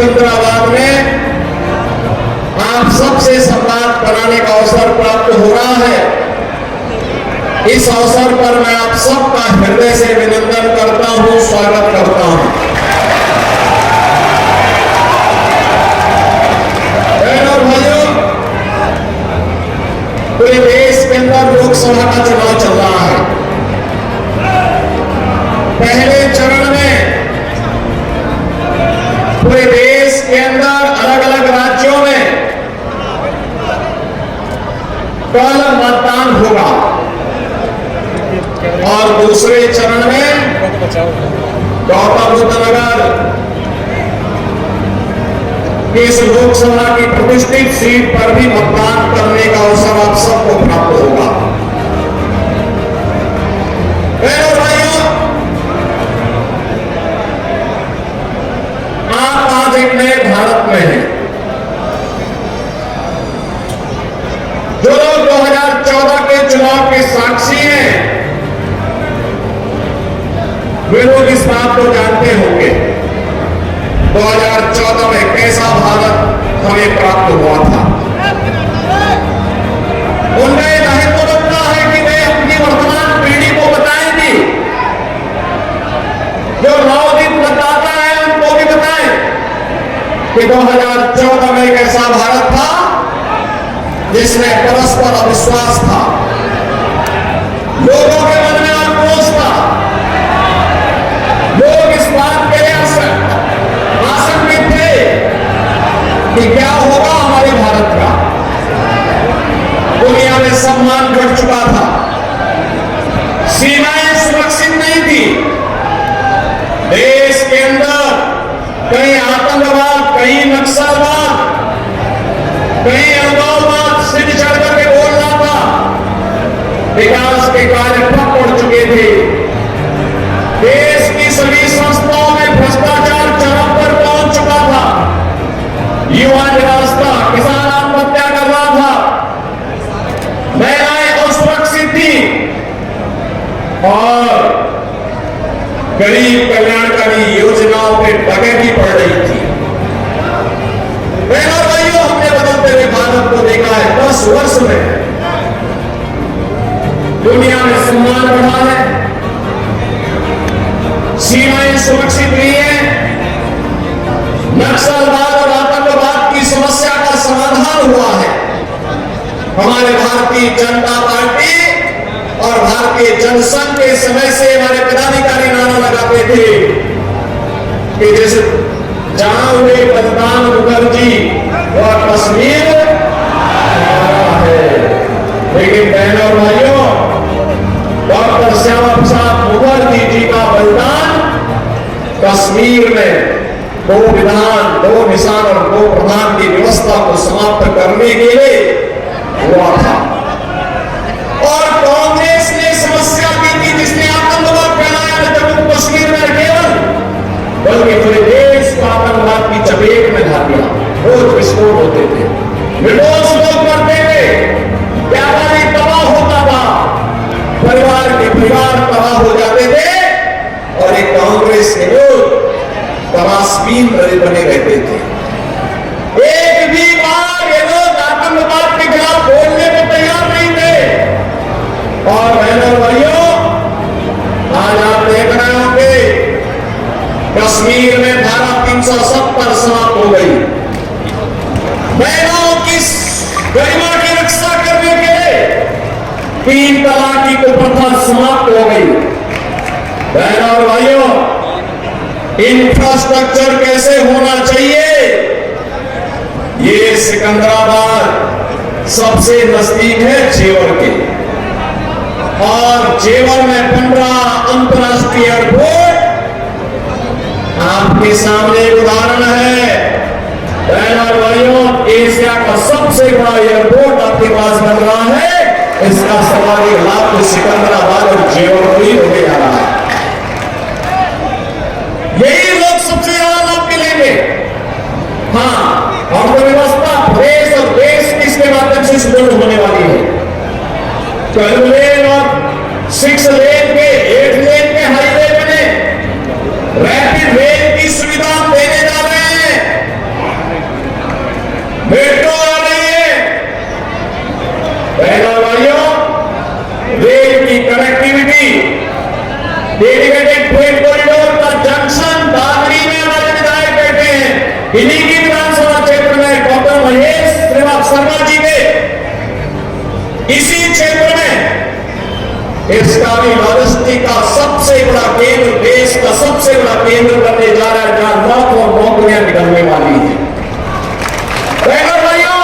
सिकंदराबाद में आप सबसे संवाद कराने का अवसर प्राप्त हो रहा है। इस अवसर पर मैं आप सबका हृदय से अभिनंदन करता हूं, स्वागत करता हूं। बहनों और भाइयों, पूरे देश के अंदर लोकसभा का चुनाव चल रहा है। पहले चरण में पूरे देश के अंदर अलग अलग राज्यों में कल मतदान होगा और दूसरे चरण में गौतम बुद्ध नगर इस लोकसभा की प्रतिष्ठित सीट पर भी मतदान करने का अवसर आप सबको प्राप्त होगा। बहनों भाइयों, आप आज एक नए भारत में हैं। जो लोग 2014 के चुनाव के साक्षी हैं, वे लोग इस बात को जानते होंगे 2014 में कैसा भारत हमें प्राप्त हुआ था। उनका यह दायित्व बनता है कि वे अपनी वर्तमान पीढ़ी को बताएंगे, जो नवोदित मतदाता है उनको भी बताएं कि 2014 में एक ऐसा भारत था जिसमें परस्पर अविश्वास था, लोगों के मन में आक्रोश था, लोग इस बात के लिए आशंकित थे कि क्या होगा हमारे भारत का। दुनिया में सम्मान घट चुका था, सीमाएं सुरक्षित नहीं थी, देश के अंदर कहीं आतंकवाद, कहीं नक्सलवाद, कहीं अलगाववाद सिर चढ़ करके बोल रहा था, विकास के कार्य ठप पड़ चुके थे, देश की सभी संस्थाओं में भ्रष्टाचार चरम पर पहुंच चुका था, युवा निराश था, किसान आत्महत्या कर रहा था, महिलाएं असुरक्षित थी और गरीब कल्याणकारी योजनाओं पे डकैती पड़ रही थी। बहनों भाइयों, हमने बदलते हुए भारत को देखा है। 10 वर्ष में दुनिया में सम्मान बढ़ा है, सीमाएं सुरक्षित हुई है, नक्सलवाद और आतंकवाद की समस्या का समाधान हुआ है। हमारे भारतीय जनता पार्टी और भारतीय जनसंघ के समय से हमारे पदाधिकारी नारा लगाते थे कि जैसे जहां हुए बलिदान मुखर्जी और कश्मीर है, लेकिन बहनों और भाइयों, डॉक्टर श्यामा प्रसाद मुखर्जी जी का बलिदान कश्मीर में दो विधान, दो निशान और दो प्रधान की व्यवस्था को समाप्त करने के लिए हुआ था। और कांग्रेस ने समस्या की थी जिसने आतंकवाद फैलाया न जम्मू कश्मीर में केवल, बल्कि पूरे देश को आतंकवाद की चपेट में ला दिया। रोज विस्फोट होते थे, निर्दोष लोग मरते थे, व्यापारी तबाह होता था, परिवार के परिवार तबाह हो जाते थे और एक कांग्रेस के लोग तमाशबीन बने रहते थे। एक भी बार ये लोग आतंकवाद के खिलाफ बोलने को तैयार नहीं थे। और बहनों भाइयों, आज आप देख रहे होंगे कश्मीर में धारा 370 समाप्त हो गई। महिलाओं की गरिमा की रक्षा करने के लिए 3 तलाक की कुप्रथा समाप्त हो गई। बहनों और भाइयों, इंफ्रास्ट्रक्चर कैसे होना चाहिए, ये सिकंदराबाद सबसे नजदीक है जेवर के, और जेवर में बन रहा अंतरराष्ट्रीय एयरपोर्ट आपके सामने एक उदाहरण है। बहनों और भाइयों, एशिया का सबसे बड़ा एयरपोर्ट आपके पास बन रहा है। इसका सवारी लाभ तो सिकंदराबाद और जेवर को ही होने जा रहा है। यही लोग सबसे ज्यादा लाभ मिलेंगे। हाँ, और व्यवस्था प्रदेश और देश इसके माध्यम से सुदृढ़ होने वाली है। 12 लेन और 6 लेन के 8 लेन के हाईवे बने, रैपिड रेल की सुविधा देने जा रहे हैं। मेट्रो आ रही है। बहनों भाइयों, रेल की कनेक्टिविटी, डेडिकेटेड फ्रेट कॉरिडोर का जंक्शन दादरी में हमारे विधायक बैठे हैं। इन्हीं की विधानसभा क्षेत्र में डॉक्टर महेश श्रीवास्तव शर्मा जी के इसी क्षेत्र में इसका भी लॉजिस्टिक का सबसे बड़ा केंद्र, देश का सबसे बड़ा केंद्र बनने जा रहा है, जहां लाखों नौकरियां निकलने वाली है। भाइयों,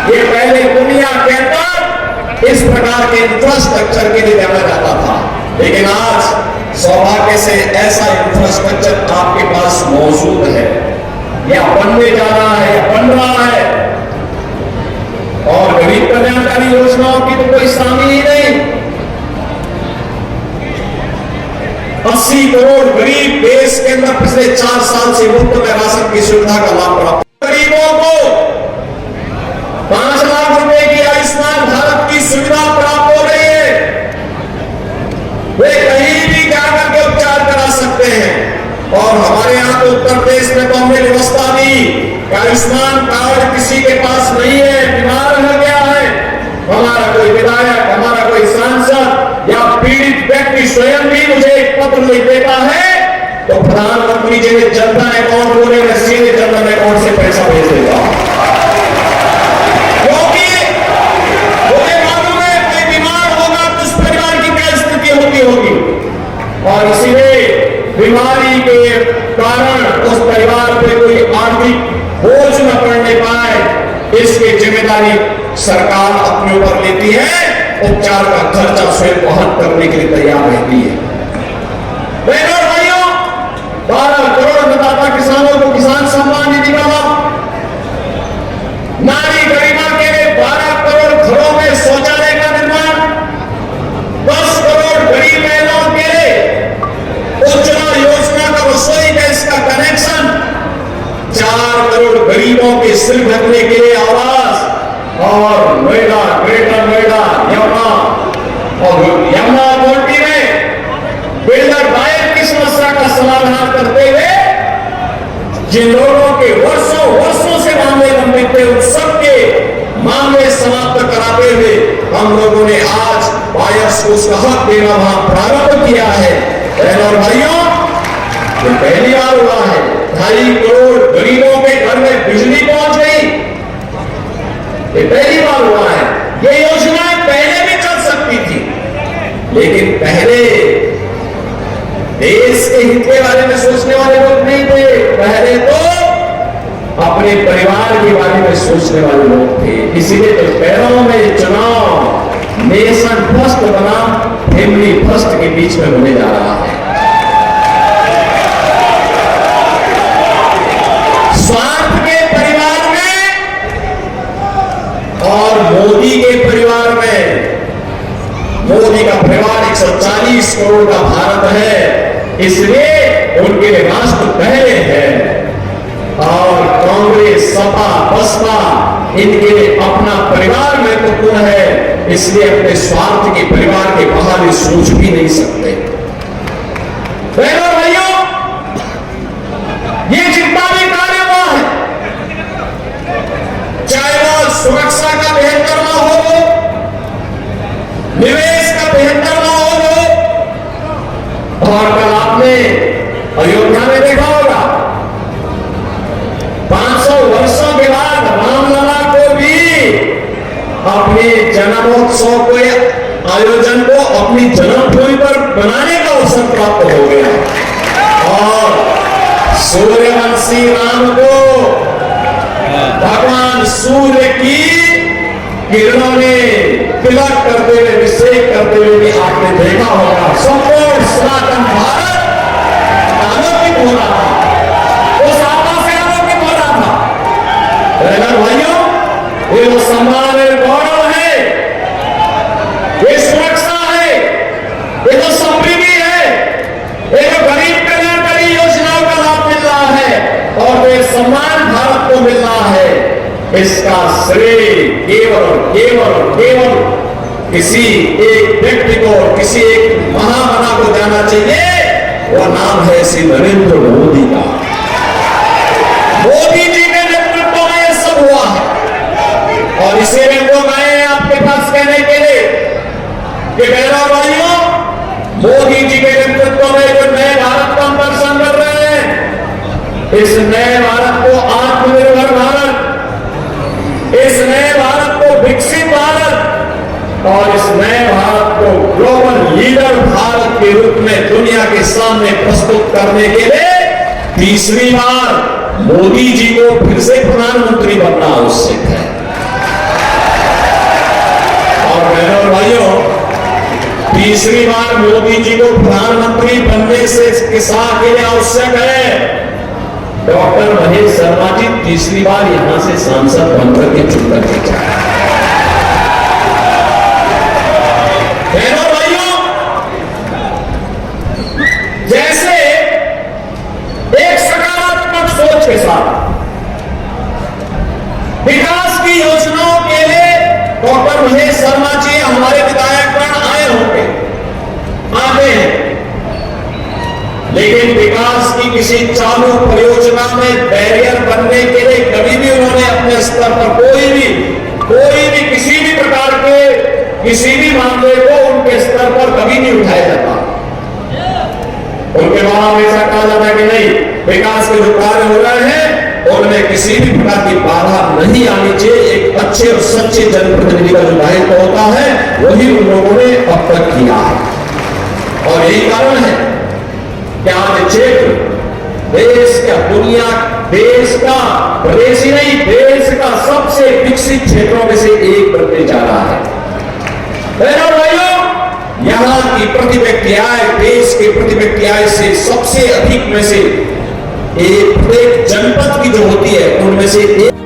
ये पहले दुनिया के अंदर इस प्रकार के इंफ्रास्ट्रक्चर के लिए जाना जाता था, लेकिन आज सौभाग्य से ऐसा इंफ्रास्ट्रक्चर आपके पास मौजूद है, या बनने जा रहा है, या बन रहा है। और गरीब कल्याणकारी योजनाओं की तो कोई सामी ही नहीं। 80 करोड़ गरीब देश के अंदर पिछले 4 साल से मुफ्त में राशन की सुविधा का लाभ प्राप्त। गरीबों को 5 लाख रुपए की आयुष्मान भारत की सुविधा प्राप्त हो रही है। वे कहीं भी जाकर के उपचार करा सकते हैं। और हमारे यहां तो उत्तर प्रदेश में तो हमने व्यवस्था दी, आयुष्मान कार्ड किसी के पास नहीं है, बीमार हो गया है, हमारा कोई विधायक, हमारा कोई सांसद या पीड़ित व्यक्ति स्वयं भी मुझे एक पत्र लिख देता है, तो प्रधानमंत्री जी ने जनधन अकाउंट बोले, मैं सीधे जनधन अकाउंट से पैसा भेज देता हूं। क्योंकि मुझे मालूम है कोई बीमार होगा तो उस परिवार की क्या स्थिति होगी, और इसीलिए बीमारी के कारण उस परिवार पे कोई आर्थिक बोझ न पड़ने पाए, इसकी जिम्मेदारी सरकार अपने ऊपर लेती है, उपचार का खर्चा स्वयं वहन करने के लिए तैयार रहती है। बहनों भाइयों, 12 करोड़ अन्नदाता किसानों को किसान सम्मान निधि का लाभ, नारी गरिमा के लिए 12 करोड़ घरों में शौचालय का निर्माण, 10 करोड़ गरीब महिलाओं के लिए उज्ज्वला योजना का रसोई गैस का कनेक्शन, 4 करोड़ गरीबों के सिर ढकने के लिए आवास, और नोएडा, ग्रेटर नोएडा, यमुना और यमुना अथॉरिटी में बिल्डर डायर की समस्या का समाधान करते हुए जिन लोगों के वर्षों से मामले लंबित थे, उन सबके मामले समाप्त कराते हुए हम लोगों ने आज बायर्स को उसका हक देना वहां प्रारंभ किया है। बहनों और भाइयों, ये पहली बार हुआ है, 2.5 करोड़ गरीबों के घर में बिजली पहुंच गई, ये पहली बार हुआ है। ये योजनाएं पहले भी चल सकती थी, लेकिन पहले देश के हित के बारे में सोचने वाले लोग नहीं थे, पहले तो अपने परिवार के बारे में सोचने वाले लोग थे। इसीलिए तो पैरों में चुनाव नेशन फर्स्ट बना फैमिली फर्स्ट के बीच में होने जा रहा है। स्वार्थ के परिवार में और मोदी के परिवार में, मोदी का परिवार 140 करोड़ का भारत है, इसलिए उनके लिए राष्ट्र पहले है, और कांग्रेस, सपा, बसपा इनके लिए अपना परिवार महत्वपूर्ण है, इसलिए अपने स्वार्थ के परिवार के बाहर सोच भी नहीं सकते। बहनों भाइयों, ये जितना भी कार्य हुआ है, चाहे वो सुरक्षा का बेहतर माहौल हो, निवेश का बेहतर माहौल हो, और कल आपने अयोध्या में देखा होगा 500 वर्षों के बाद रामलला को भी अपने जन्मोत्सव को आयोजन को अपनी जन्मभूमि पर बनाने का अवसर प्राप्त हो गया, और सूर्यवंशी राम को भगवान सूर्य की किरणों में तिलक करते हुए, अभिषेक करते हुए भी आपने देखा होगा। संपूर्ण सनातन भारत आलोकित हो रहा था, उस आत्मा से आलोकित हो रहा था। भाइयों, ये जो सम्मान है, गौरव है, ये सुरक्षा है, ये जो समृद्धि है, ये जो गरीब कल्याणकारी योजनाओं का लाभ मिल रहा है, और जो सम्मान भारत को मिल रहा है, इसका श्रेय केवल किसी एक व्यक्ति को, किसी एक महामना को जाना चाहिए, वो नाम है श्री नरेंद्र मोदी का। मोदी जी के नेतृत्व में बच्चे में लोग आए हैं आपके पास कहने के लिए कि बहनों भाइयों, मोदी जी के नेतृत्व में जो नए भारत का हम दर्शन कर रहे हैं, इस नए भारत को आत्मनिर्भर भारत, इस नए भारत को विकसित भारत और इस नए भारत को ग्लोबल लीडर भारत के रूप में दुनिया के सामने प्रस्तुत करने के लिए तीसरी बार मोदी जी को फिर से प्रधानमंत्री बनना आवश्यक है। और बहनों और भाइयों, तीसरी बार मोदी जी को प्रधानमंत्री बनने से किसान के लिए आवश्यक है डॉक्टर महेश शर्मा जी तीसरी बार यहां से सांसद बनकर के चुन करके जाए। बहनों भाइयों, जैसे एक सकारात्मक सोच के साथ विकास की योजनाओं के लिए डॉक्टर महेश शर्मा जी हमारे विधायकगण आए होंगे, आते हैं, लेकिन विकास की किसी चालू परियोजना में बैरियर बनने के लिए कभी भी उन्होंने अपने स्तर पर कोई भी किसी भी प्रकार के किसी भी मामले को उनके स्तर पर कभी नहीं उठाया जाता। उनके द्वारा हमेशा कहा जाता है कि नहीं, विकास के जो कार्य हो रहे हैं उनमें किसी भी प्रकार की बाधा नहीं आनी चाहिए। एक अच्छे और सच्चे जनप्रतिनिधि का जो दायित्व होता है वही उन लोगों ने अब तक किया है। और यही कारण है कि आज क्षेत्र देश का, दुनिया, देश का, प्रदेश ही नहीं देश का सबसे विकसित क्षेत्रों में से एक बनने जा रहा है। बहनों भाइयों, यहां की प्रति व्यक्ति आय, देश के प्रति व्यक्ति आय से सबसे अधिक में से एक जनपद की जो होती है उनमें से एक